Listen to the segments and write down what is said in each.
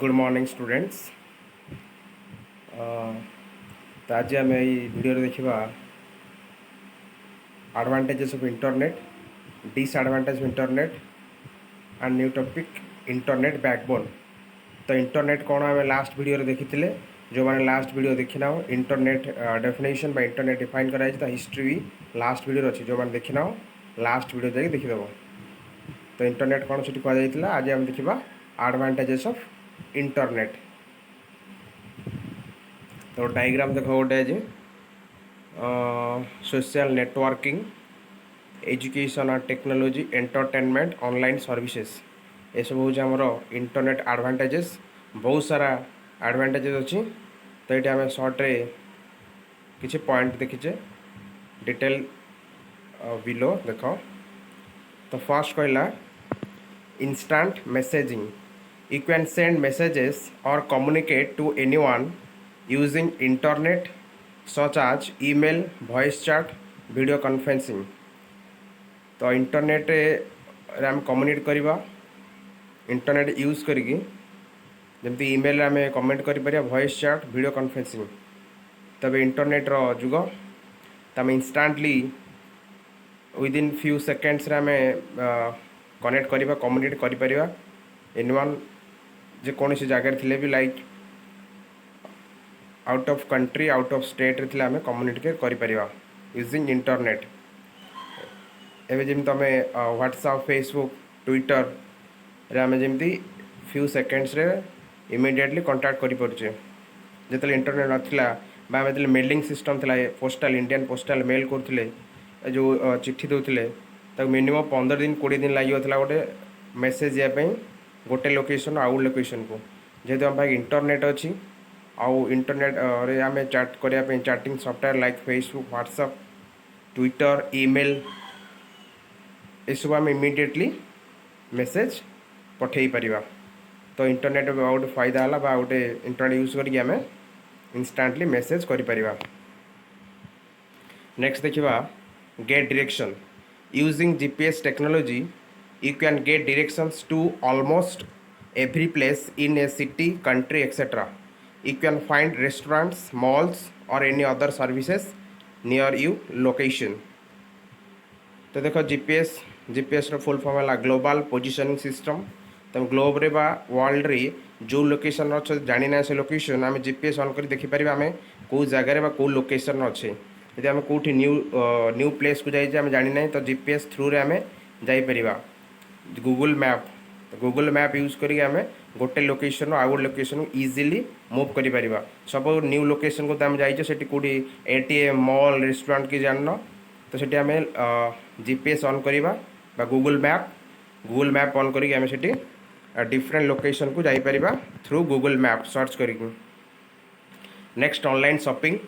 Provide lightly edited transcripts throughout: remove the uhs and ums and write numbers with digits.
Good morning students. तो आज आम वीडियो देखा advantages of internet, disadvantage of internet and new topic internet backbone. तो इंटरनेट कौन आम लास्ट वीडियो देखी जो मैंने लास्ट वीडियो देखी ना इंटरनेट डेफिनेशन बा इंटरनेट डिफाइन कराई हिस्ट्री भी लास्ट वीडियो अच्छी जो मैंने देखी ना लास्ट वीडियो जाकि देखीदेव। तो इंटरनेट कौन से कहुला आज आम देखा एडवांटेजेस ऑफ इंटरनेट। तो डायग्राम देख गोटे आज सोशल नेटवर्किंग, एजुकेशन और टेक्नोलॉजी, एंटरटेनमेंट, ऑनलाइन सर्विसेज ये सब हूँ आमर इंटरनेट एडवांटेजेस। बहुत सारा एडवांटेजेस अच्छी। तो ये आम सर्ट्रे किसी पॉइंट देखीचे डिटेल बिलो देख। तो फर्स्ट कहला instant messaging. You can send messages or communicate to anyone using internet such as email, voice chat, video conferencing। तो इंटरनेट रे आम कम्युनिकेट करवा इंटरनेट यूज करिकी जमती ईमेल आम कमेंट कर वॉइस चैट, वीडियो कॉन्फ्रेंसिंग। तब इंटरनेट रो जुग तब इंस्टांटली विदिन फ्यू सेकेंड्स रे आम कनेक्ट करवा कम्युनिकेट कर एनीवन जे कौन सी जगह थे भी like out of country, out of state रे आम कम्युनिकेट कर यूजिंग इंटरनेट। एवं जमी तुम व्हाट्सएप, फेसबुक, ट्विटर रे आम जमी फ्यू सेकेंड्स रे इमिडिएटली कांटेक्ट कर पारे। जो इंटरनेट नाला जो मेलिंग सिस्टम था, पोस्टाल इंडियन पोस्टाल मेल करते जो चिट्ठी दौले मिनिमम 15 दिन 20 दिन लगे गोटे मेसेज जावाई गोटे लोकेशन आउ लोकेशन को। जेहेतु आम पाखे इंटरनेट अच्छी आउ इंटरनेट रे आम चैट करने chatting software like Facebook, WhatsApp, Twitter, email ये सब आम इमिडिएटली मेसेज पठे पारिबा। तो इंटरनेट गोटे फायदा है गोटे इंटरनेट यूज करके आम इंस्टांटली मेसेज कर पारिबा। नेक्स्ट देखिबा get direction. Using GPS technology you can get directions to almost every place in a city, country, etc. You can find restaurants, malls or any other services near you location। तो देखो GPS रो full form है global positioning system. तुम globe रे बा world रे जो location अच्छे जानी ना से लोकेशन आम जीपीएस ऑन कर देखिपर आम कौ जगार बा कौ लोकेशन अच्छे। यदि आम कौटी न्यू प्लेस को जाइए आम जानी ना तो जीपीएस थ्रू रे आम जापर। गूगल मैप, तो गूगल मैप यूज करें आम गोटे लोकेशन आउ गोटे लोकेशन को इजिली मूव कर सब न्यू लोकेशन को आम जाइए कौटी एटीएम, मॉल, रेस्टोरेंट की जान तो से आम जीपीएस ऑन करवा गूगल मैप ऑन करें आम से डिफरेंट लोकेशन को जापर थ्रू गूगल मैप सर्च कर। Next online shopping.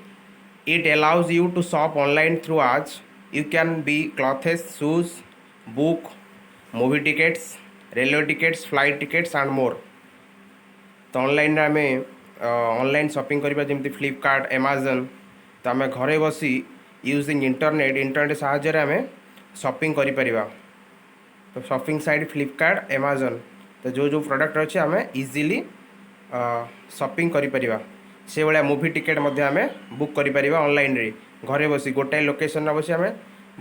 It allows you to shop online through आज you can be clothes, shoes, book, movie tickets, railway tickets, flight tickets and more. तो online आम online shopping करवा जमी Flipkart, Amazon. तो आम घरे बसी यूजिंग इंटरनेट साहाय्य आम शॉपिंग कर। तो शॉपिंग साइट फ्लिपकार्ट, अमेजन। तो जो प्रोडक्ट अच्छे आम इजिली शॉपिंग कर से भाया मूवी टिकेट आम बुक कर ऑनलाइन रे घरे बसी गोटाए लोकेशन बसी आम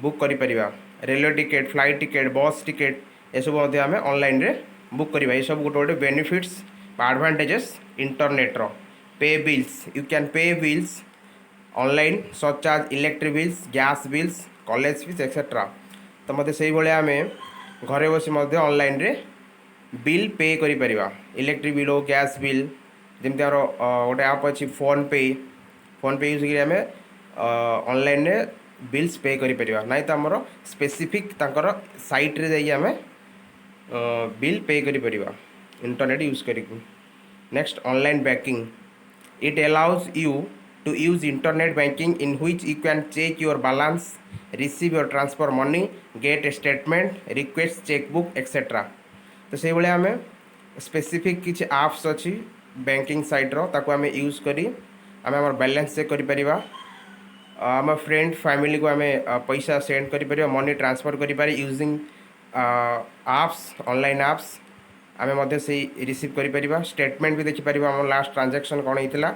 बुक कर। रेलवे टिकेट, फ्लाइट टिकेट, बस टिकेट ये सब आम ऑनलाइन रे बुक करवा। ये सब गोटे गोटे बेनिफिट्स एडवांटेजेस इंटरनेट रो। Pay bills. You can pay bills online such as electric bills, gas bills, college fees etcetera. तो मत से भाया आम घरे बसी ऑनलाइन रे बिल पे कर इलेक्ट्रिक बिल हो, गैस बिल जमी आम गोटे आप अच्छी फोन पे यूज कर ऑनलाइन रे बिल्स पे कर ना तो आमर स्पेसिफिक तांकर साइट रे जाइए आम बिल पे कर इंटरनेट यूज कर। Next online banking. It allows you to use internet banking in which you can check your balance, receive your transfer money, get statement, request chequebook etcetera. तो से भाया आम specific किसी apps अच्छी banking site रो ताको आम use करी आम balance check कर आम फ्रेंड फैमिली को आम पैसा सेंड कर मनी ट्रांसफर कर यूजिंग आप्स ऑनलाइन आप्स आम से रिसीव कर स्टेटमेंट भी देखिपर आम लास्ट ट्रांजैक्शन कौन होता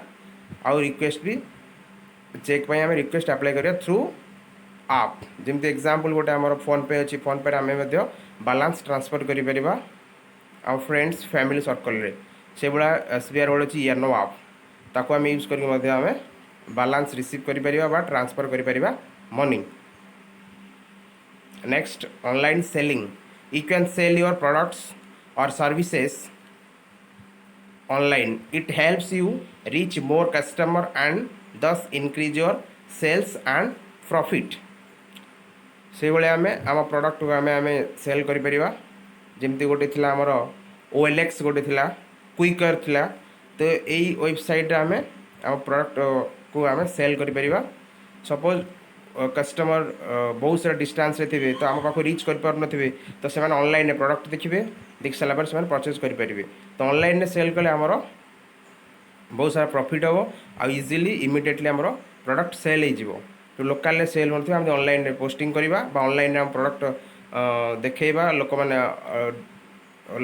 आउ रिक्वेस्ट भी चेक आम रिक्वेस्ट अप्लाई करिया थ्रू आप जमी एग्जांपल गोटे आम फोन पे अच्छी फोन पे आम बालांस ट्रांसफर कर आम फ्रेंड्स फैमिली सर्कल से भाया एसबीआई रोड अच्छी येनो आप ताको आम यूज करके आम बालांस रिसीव कर ट्रांसफर कर money next online selling you can sell your products और services online. It helps you reach more customer and thus increase your sales and profit. से भाया आम आम प्रोडक्ट को आम आम सेल कर जमती गोटे थी आमर OLX गोटे थी क्विकर थिला तो यही वेबसाइट आम आम प्रोडक्ट को आम सेल कर सपोज कस्टमर बहुत सारा डिस्टेंस थे तो आम पाख रिच कर तो से ऑनलाइन प्रोडक्ट देखिए देख सारापर से परचेज करेंगे तो ऑनलाइन सेल कले आमर बहुत सारा प्रॉफिट हम आ इजिली इमिडिएटली आमर प्रोडक्ट सेल हो तो लोकाल सेल आम ऑनलाइन पोस्टिंग करवा ऑनलाइन आम प्रोडक्ट देखा लोक मैंने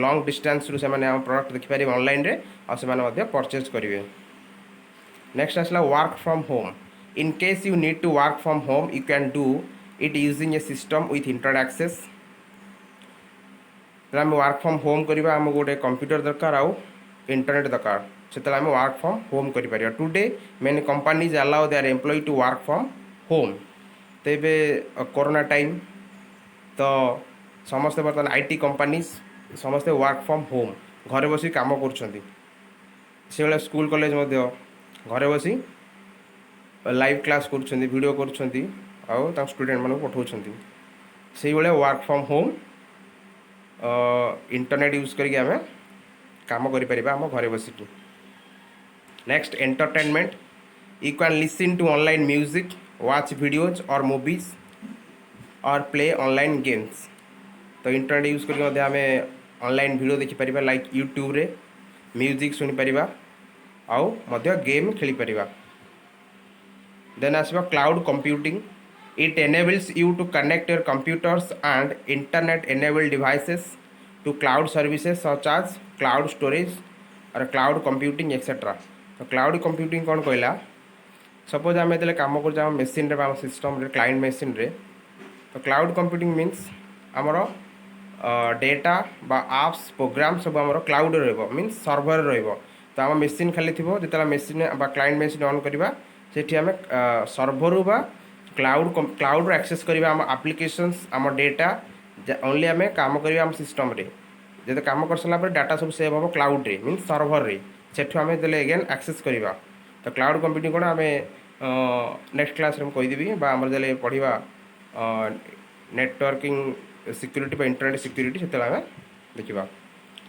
लॉन्ग डिस्टेंस रू से प्रोडक्ट देखिपारे ऑनलाइन रे आ से परचेज करेंगे नेक्स्ट आसला work from home in case you need to work from home you can do it using a system with internet access तो आम वर्क फ्रॉम होम करवा आम गोटे कंप्यूटर दरकार आउ इंटरनेट दरकार से आम वर्क फ्रॉम होम कर today many companies allow their employ to work from home तो ये कोरोना टाइम तो समस्ते बर्तमान आईटी कंपनीज समस्ते वर्क फ्रॉम होम घरे बस कम कर स्कूल कॉलेज घरे बस लाइव क्लास करीडियो कर स्टूडेंट मान पठाऊँ से भाया work from home internet use करके आम काम करें घरे बस next entertainment you can listen to online music watch videos और मूवीज और प्ले ऑनलाइन गेम्स तो इंटरनेट यूज करके आम ऑनलाइन वीडियो देखिपर लाइक यूट्यूब रे म्यूजिक शुणिपर आउ गेम खेली परिबा देन आसबा cloud computing it enables you to connect your computers and internet enabled devices to cloud services such as cloud storage और क्लाउड कंप्यूटिंग एक्सेट्रा तो क्लाउड कंप्यूटिंग कौन कहला सपोज आम जो कम कर मेसीन रे सिस्टम क्लाइंट मेसीन रे तो क्लाउड कंप्यूटिंग मीन्स आमर डेटा बा आप्स प्रोग्राम सब आमर क्लाउड मीन्स सर्वर तो आम मेसीन खाली थी जो मेसीन बा क्लाइंट मेसीन ऑन करवा से आम सर्वर बा क्लाउड एक्सेस करवा आम एप्लिकेशंस आम डेटा ओनली आम काम करवा आम सिस्टम रे जो कम कर सारा डाटा सब सेव हम क्लाउड रे मीन्स सर्वर रे सेठू आम जो एगेन एक्सेस करवा तो क्लाउड कंप्यूटिंग कौन आम नेक्स्ट क्लास रे कहीदेवी आम जो पढ़ा नेटवर्किंग सिक्यूरीटी इंटरनेट सिक्यूरीटी से आम देखा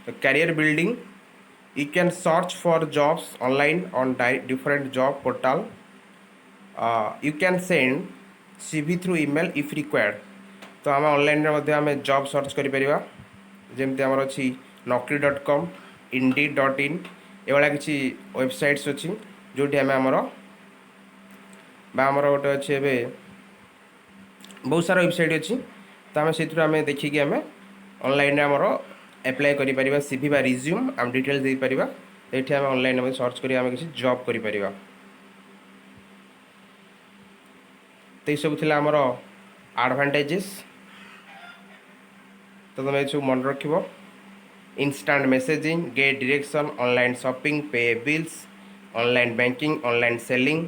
तो career building you can search for jobs online on different job portal you can send CV through email if required तो आम ऑनलाइन आम जॉब सर्च करें जमती आमर अच्छी naukri.com indeed.in एभा किसी वेबसाइट्स अच्छी जो आमर आमर गोटे अच्छे बहुत सारा वेबसाइट अच्छी तो आम से देखिए आम ऑनलाइन आमर एप्लाई करें सीवी बा रिज्यूम आम डिटेल्स दे पार ये आम ऑनलाइन सर्च कर किसी जॉब कर तो ये सब आमर एडवांटेजेस तो तुम ये सब मन रख instant messaging get direction online shopping pay bills online banking online selling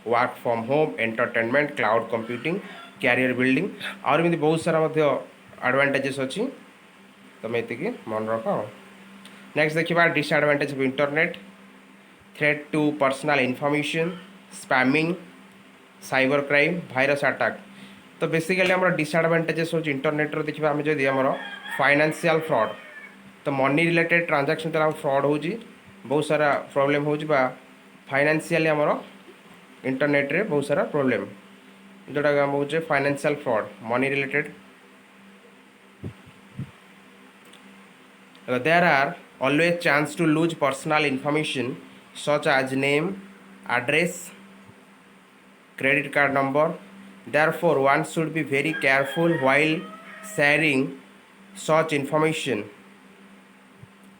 work from home entertainment cloud computing career building और भी बहुत सारा एडवांटेजेस अच्छी तो मैं ये मन रख नेक्स्ट देखा disadvantage of internet threat to personal information spamming cyber crime virus attack तो बेसिकली आम डिसएडवांटेजेस हो इंटरनेट देखा आम जदि आम फाइनेंशियल फ्रॉड तो मनी रिलेटेड ट्रांजैक्शन तो फ्रॉड हो बहुत सारा प्रॉब्लम हो फाइनेंशियली आमर इंटरनेट रे बहुत सारा प्रॉब्लम जोटा आम हो financial fraud money related there are always chance to lose personal information such as name, address, credit card, etc. तो बेसिकली आम डिसएडवांटेजेस हो इंटरनेट देखा आम जदि आम फाइनेंशियल फ्रॉड तो मनी रिलेटेड बहुत सारा प्रॉब्लम जोटा आम हो फाइनेंशियली आमर इंटरनेट रे बहुत सारा problem credit card number. Therefore, one should be very careful while sharing such information.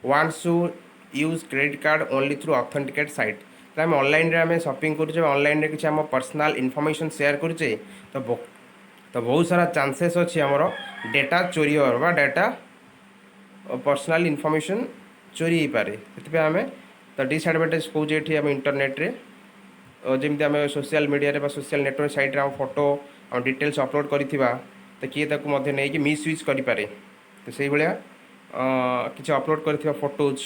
One should use credit card only through authenticated site. तो आम ऑनलाइन आम शॉपिंग करुचे ऑनलाइन किसी आम पर्सनल इनफॉरमेशन शेयर करुचे तो बहुत सारा चांसेस अच्छी आमर डेटा चोरी होगा डेटा पर्सनल इनफॉरमेशन चोरी हो पारे से आम तो डिसएडवांटेज कौचे ये आम इंटरनेट रे जमी आम social media social network site आम फोटो आम डिटेल्स अपलोड करथिबा तो किए ताकू मध्य नहीं कि मिसयूज करि पारे तो से भाया किसी अपलोड करथिबा फोटोज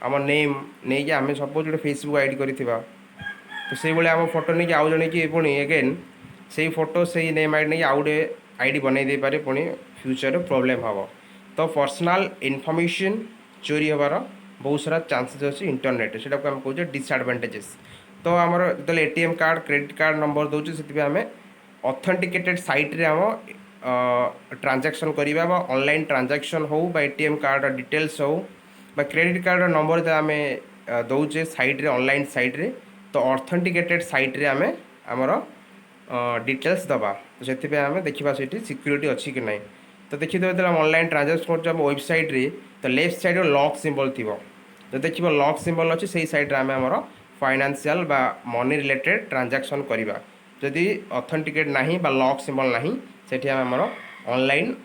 आम नेम नहीं कि आम सपोज गोटे फेसबुक आईडी करथिबा तो से भाया आम फोटो नहीं कि आउ जने कि पुणी एगेन से फोटो से नेम आईडी नहीं आउ गोटे आईडी बनई दे पारे पुणी फ्यूचर प्रॉब्लम हम तो पर्सनल इनफॉरमेशन चोरी होबार बहुत सारा चांसेस अच्छी इंटरनेट से आम कहे डिसएडवांटेजेस तो आमर जो ATM card credit card number दूसरी से आम ऑथेंटिकेटेड साइट रे आम ट्रांजैक्शन करवा ऑनलाइन ट्रांजैक्शन हो एटीएम कार्ड डिटेल्स हो क्रेडिट कार्ड नंबर जो आम दौचे साइट रे ऑनलाइन साइट रे तो ऑथेंटिकेटेड साइट रे आम आमर डिटेल्स दबा तो से आम देखा से सिक्योरिटी अच्छी कि ना तो देखिए जो ऑनलाइन ट्रांजैक्शन कर वेबसाइट रे तो लेफ्ट साइड लॉक सिंबल थी तो देखिए लॉक सिंबल अच्छी से साइड आम आमर फाइनेंशियल बा मनी रिलेटेड ट्रांजैक्शन करवा जदि ऑथेंटिकेट नहीं बा लॉक सिंबल नहीं सेठी आमर ऑनलाइन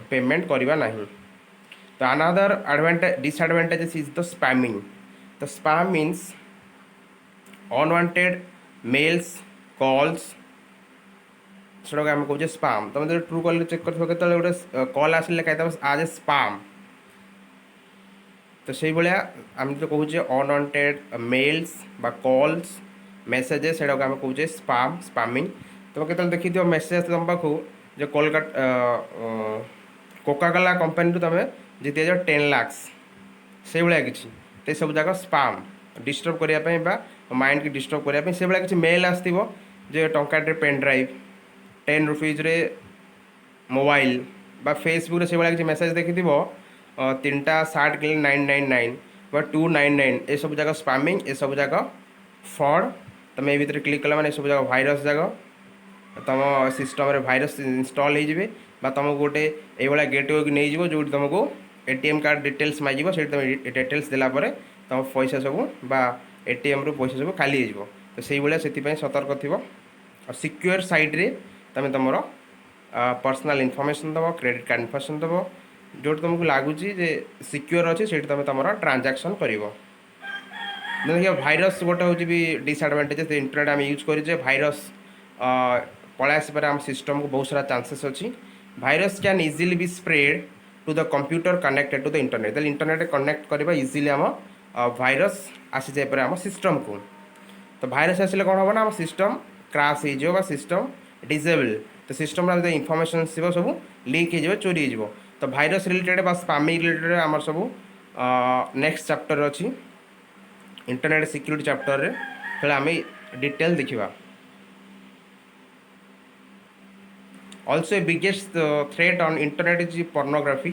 पेमेंट करवा नहीं तो another advantage disadvantages is the spamming तो spam means unwanted mails calls सेटा आम कहे स्पैम तुम जो ट्रू कॉल चेक कर गोटे कॉल आसिले कहीं आज ए स्पैम तो से भाया आम जो कहे अनवांटेड मेल्स बा कॉल्स मेसेजेस से आम कहे स्पैम स्पैमिंग तुम के देखी थो मेसेज तुम पाखु जो कोकाकोला कंपनी तुम जीत 10 लाख से भाया किसी तो सब जाक स्पैम डिस्टर्ब करने माइंड की डिस्टर्ब करने से भाया किसी मेल आसो जो टंकाटे पेन ड्राइव 10 रुपीज रे मोबाइल बा फेसबुक से भाया किसी मेसेज देखी 3टा शार्ट किले 999 बा 299 ये सब जाक स्पैमिंग ये सब जाक फ्रॉड तुम ये भितर क्लिक कला मैंने सब जाक भाइरस जाक तुम सिस्टम रे भाइरस इनस्टॉल हो तुमको गोटे ये गेटवे की नहीं जो तुमको एटीएम कार्ड डिटेल्स मांग से तुम डिटेल्स देलापर तुम पैसा सब बा एटीएम रु पैसा सब खाली हो तो से भाया से सतर्क थी और सिक्योर साइट रे तुम तुम पर्सनल इनफॉरमेशन दब क्रेडिट कार्ड इनफॉरमेशन दब जो तुमको लगुच सिक्योर अच्छे से तुम तुम ट्रांजैक्शन कर देखिए भाइरस गोटे हूँ भी डिसएडवांटेजेस इंटरनेट आम यूज करें भाइरस पलि आसपार आम सिस्टम को बहुत सारा चांसेस अच्छी virus can easily be spread to the computer connected to the internet internet connect करवा इजिली आम भाइरस आसी जाए आम सिस्टम को तो भाइरस आसिले कौन हम ना आम सिस्टम क्रैश हो सिस्टम डिजेबल तो सिस्टम जो इनफॉरमेशन सब लीक हो चोरी हो तो भाइरस रिलेटेड बा स्पैमिंग रिलेटेड आम सब नेक्स्ट चैप्टर अच्छी इंटरनेट सिक्योरिटी चैप्टर रे फिर आम डिटेल देखा Also, a biggest threat on internet is pornography.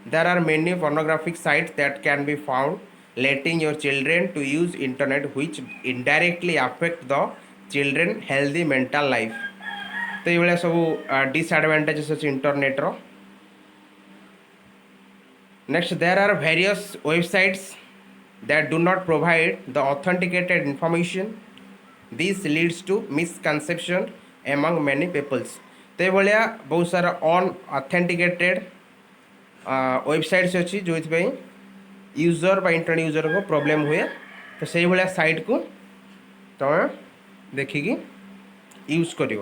There are many pornographic sites that can be found, letting your children to use internet, which indirectly affect the children healthy mental life. तो ये सब disadvantages अच्छे internet रो next there are various websites that do not provide the authenticated information. This leads to misconception among many peoples. तो ये भाया बहुत सारा unauthenticated websites अच्छी जो यूजर बा इंटरनेट यूजर को प्रॉब्लम हुए तो से भाया साइट को तुम देखिकी यूज कर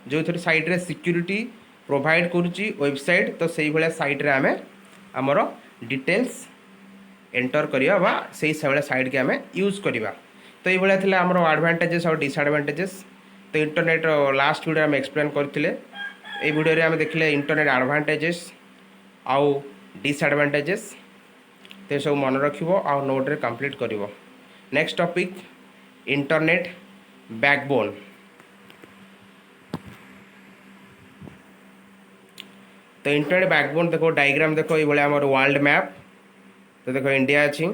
जो थे साइट रे सिक्यूरिटी प्रोवाइड करुच्ची वेबसाइट तो से भाया साइट रे आमे आमर डिटेल्स एंटर करवा से साइट के आम यूज करवा तो ये भाया थी आमर एडवांटेजेस और डिसएडवांटेजेस तो इंटरनेट लास्ट वीडियो आम एक्सप्लेन करते ये वीडियो आम देखले इंटरनेट एडवांटेजेस आउ डिसएडवांटेजेस तो सब मन रखिबो आ नोट रे कंप्लीट करिवो। Next topic internet backbone. तो इंटरनेट बैकबोन देखो डायग्राम देखो ये भाया आमर वर्ल्ड मैप तो देखो इंडिया अच्छी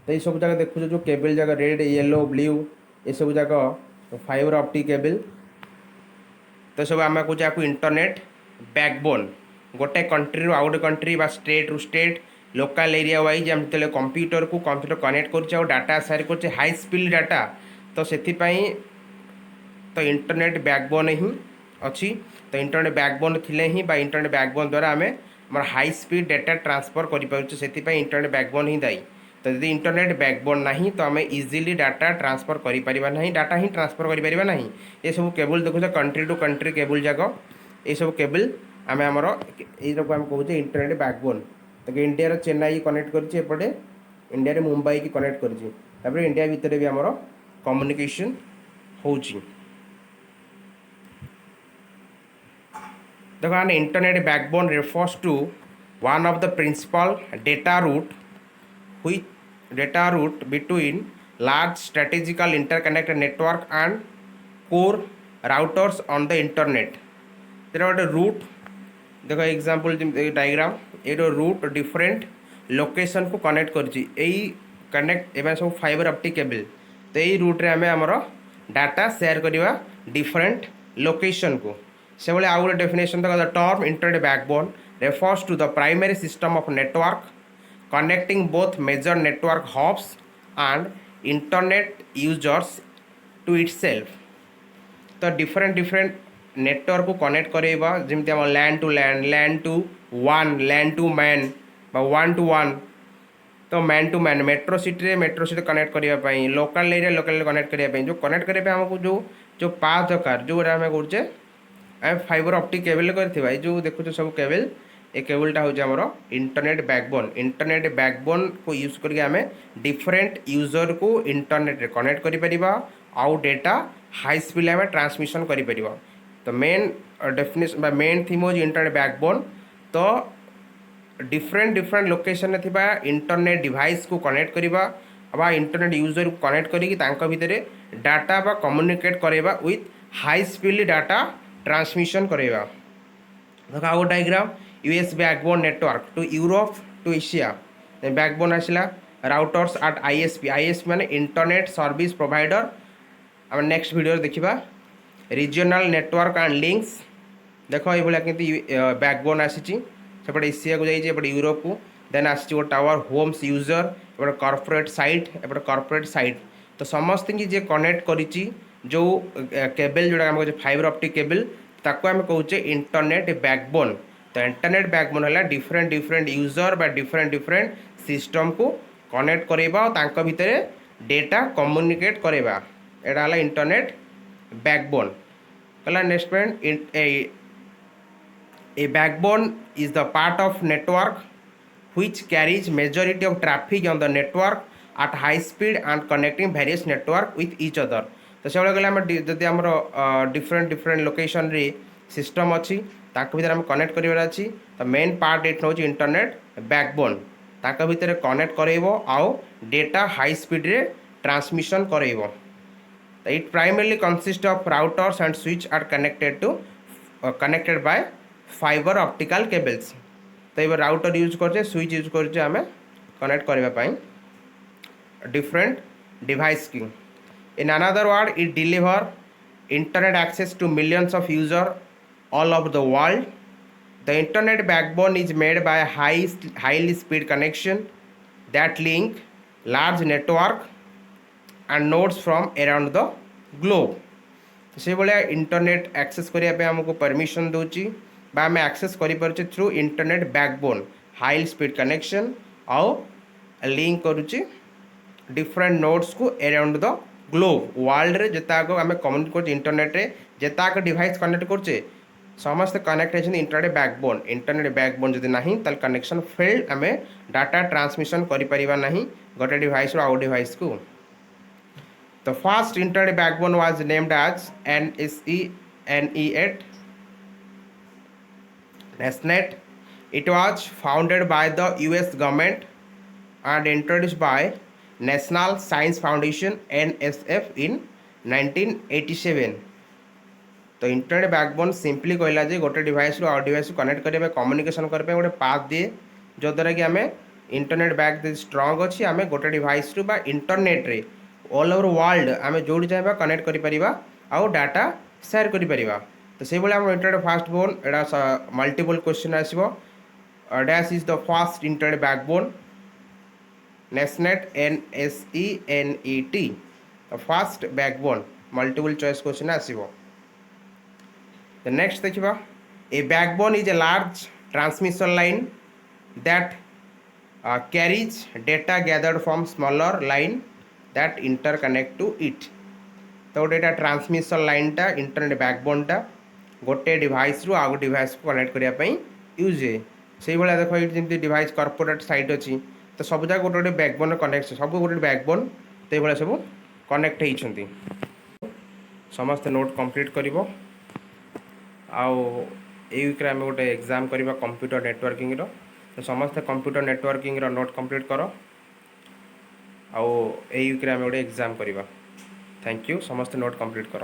तो ये सब जगह देखो जो केबल जगह रेड येलो ब्लू ये सब जगह फाइबर ऑप्टिक केबल। तो सब आम कौन इंटरनेट बैकबोन गोटे कंट्री आउ गोटे कंट्री बा स्टेट रु स्टेट लोकल एरिया वाइज आम जो कंप्यूटर को कंप्यूटर कनेक्ट कर डाटा सेयार कर हाई स्पीड डाटा। तो से तो इंटरनेट बैकबोन ही अच्छी। तो इंटरनेट बैकबोन थिले ही बा इंटरनेट बैकबोन द्वारा आम आम हाई स्पीड डाटा ट्रांसफर कर इंटरनेट बैकबोन ही दायी। तो यदि इंटरनेट बैकबोन नहीं तो आम इजिली डाटा ट्रांसफर करें डाटा ही ट्रांसफर करें ना। ये सब केबल देखो कंट्री टू कंट्री केबल जाक ये सब केबल आम आमर यू आम कहे इंटरनेट बैकबोन। तो इंडिया चेन्नई कनेक्ट करपटे इंडिया मुंबई की कनेक्ट कर इंडिया भितर भी आमर कम्युनिकेशन हो। देखो an internet backbone refers to one of the principal data route between large strategical interconnected network and core routers on the internet। तेरा गोटे रूट देखो एग्जांपल डायग्राम ये रूट डिफरेंट लोकेशन को कनेक्ट करची कनेक्ट एवं सब फाइबर ऑप्टिक केबल। तो यही रूट रे आमे हमर डाटा शेयर करवा डिफरेंट लोकेशन को से भाई आउ गोटे definition the term internet backbone refers to the primary system of network connecting both major network hubs and internet users to itself. तो डिफरेंट डिफरेंट नेटवर्क को कनेक्ट करेगा जमी आम land to land land to one land to man one two one. तो man to man metro city connect करने local area local connect करने जो connect करने आमको जो पास दरकार जो आम कहे फाइबर ऑप्टिक केबल करथिबा जो देखो सब केबल ए केबलटा हूँ आमर इंटरनेट बैकबोन। इंटरनेट बैकबोन को यूज करके आम डिफरेंट यूजर को इंटरनेट रे कनेक्ट करिपरिबा आउ डेटा हाई स्पीड आम ट्रांसमिशन करिपरिबा। तो मेन डेफिनेशन बा मेन थीम हो इंटरनेट बैकबोन। तो डिफरेंट डिफरेंट लोकेशन थिबा इंटरनेट डिवाइस को कनेक्ट करिबा बा इंटरनेट यूजर को कनेक्ट करिकी तांका भितरे डाटा बा कम्युनिकेट करेबा with high speed data transmission करेगा। देखो आउ diagram US backbone network to Europe to Asia backbone आसला राउटर्स एट आईएसपी माने इंटरनेट सर्विस प्रोवाइडर। आम नेक्स्ट वीडियो देखा रीजनल नेटवर्क एंड लिंक्स। देख ये बैकबोन आसी सेपटे एशिया को जाइए यूरोप को देन आसी टावर होम्स यूजर एपटे कॉर्पोरेट साइट एपटे कॉर्पोरेट साइट। तो समस्त की जे कनेक्ट करिछि जो केबल जोड़ा आम कहे फाइबर ऑप्टिक केबल ताको आम कहे इंटरनेट बैकबोन। तो इंटरनेट बैकबोन है डिफरेंट डिफरेंट यूजर बा डिफरेंट डिफरेंट सिस्टम को कनेक्ट करेबा तांका भितरे डेटा कम्युनिकेट करेबा एटा हला इंटरनेट बैकबोन। कला next point A backbone is the part of network which carries majority of traffic on the network at high speed and connecting various network with each other। तो से गले आम जदि आम different different location रे system अच्छी भर आम कनेक्ट करार अच्छी। तो मेन पार्ट एट हूँ इंटरनेट बैकबोन ताक भितर कनेक्ट करेब आउ डेटा हाई स्पीड रे ट्रांसमिशन करेब। तो it primarily consist of routers and switch are connected by fibre optical cables. तो ये राउटर यूज करचे स्विच यूज करचे आम कनेक्ट करने डिफरेंट डिवाइस की। In another word, it deliver internet access to millions of users all over the world. The internet backbone is made by a highly speed connection that link large network and nodes from around the globe। से भाया internet access करने आमको permission दूची आम access करें through internet backbone high speed connection आउ link करुच्ची different nodes को around the globe world रे जिताक आम communicate कर इंटरनेट रे जिताक डिवाइस कनेक्ट करचे समस्त कनेक्ट होती इंटरनेट बैकबोन। इंटरनेट बैकबोन जब ना ताल कनेक्शन फेल्ड आम डाटा ट्रांसमिशन करें गोटे डिवाइस आउ डिवाइस को। तो first internet backbone was named as NSE-8 NetNet। It was founded by the US government and introduced by National Science Foundation NSF in 1987। तो इंटरनेट बैकबोन सिंपली कहला जे गोटे device रो आउ device को कनेक्ट करबे communication करबे गोटे पाथ दिए जो द्वारा कि आम इंटरनेट बैक जब स्ट्रंग अच्छी आम गोटे डिवाइस रु बा इंटरनेट रे ऑल ओवर वर्ल्ड आम जो चाहिए कनेक्ट कर आउ डाटा सेयार कर तो से आम इंटरनेट फास्ट बोन एटा मल्टीपल क्वेश्चन आसो dash is the fast internet backbone नेसनेट NSENET fast backbone multiple choice question आसो द नेक्स्ट देखा a backbone is a large transmission line that carries data gathered from smaller line that interconnect to it तो गोटे transmission line टा internet backbone टा गोटे device रु आउ गोटे डिवाइस को कनेक्ट करने यूज है से भाया देख ये जमी डिवाइस कॉर्पोरेट साइट अच्छी तो सब जगह गोटे गोटे बैकबोन कनेक्ट सब गोटे बैकबोन तो ये सब कनेक्ट होती समस्त नोट कंप्लीट कर वीक्रे आम गोटे एग्जाम करवा कंप्यूटर नेटवर्किंग तो समस्त कंप्यूटर नेटवर्किंग नोट कंप्लीट कर आउ वीक्रे आम गोटे एग्जाम करवा थैंक यू समस्त नोट कंप्लीट कर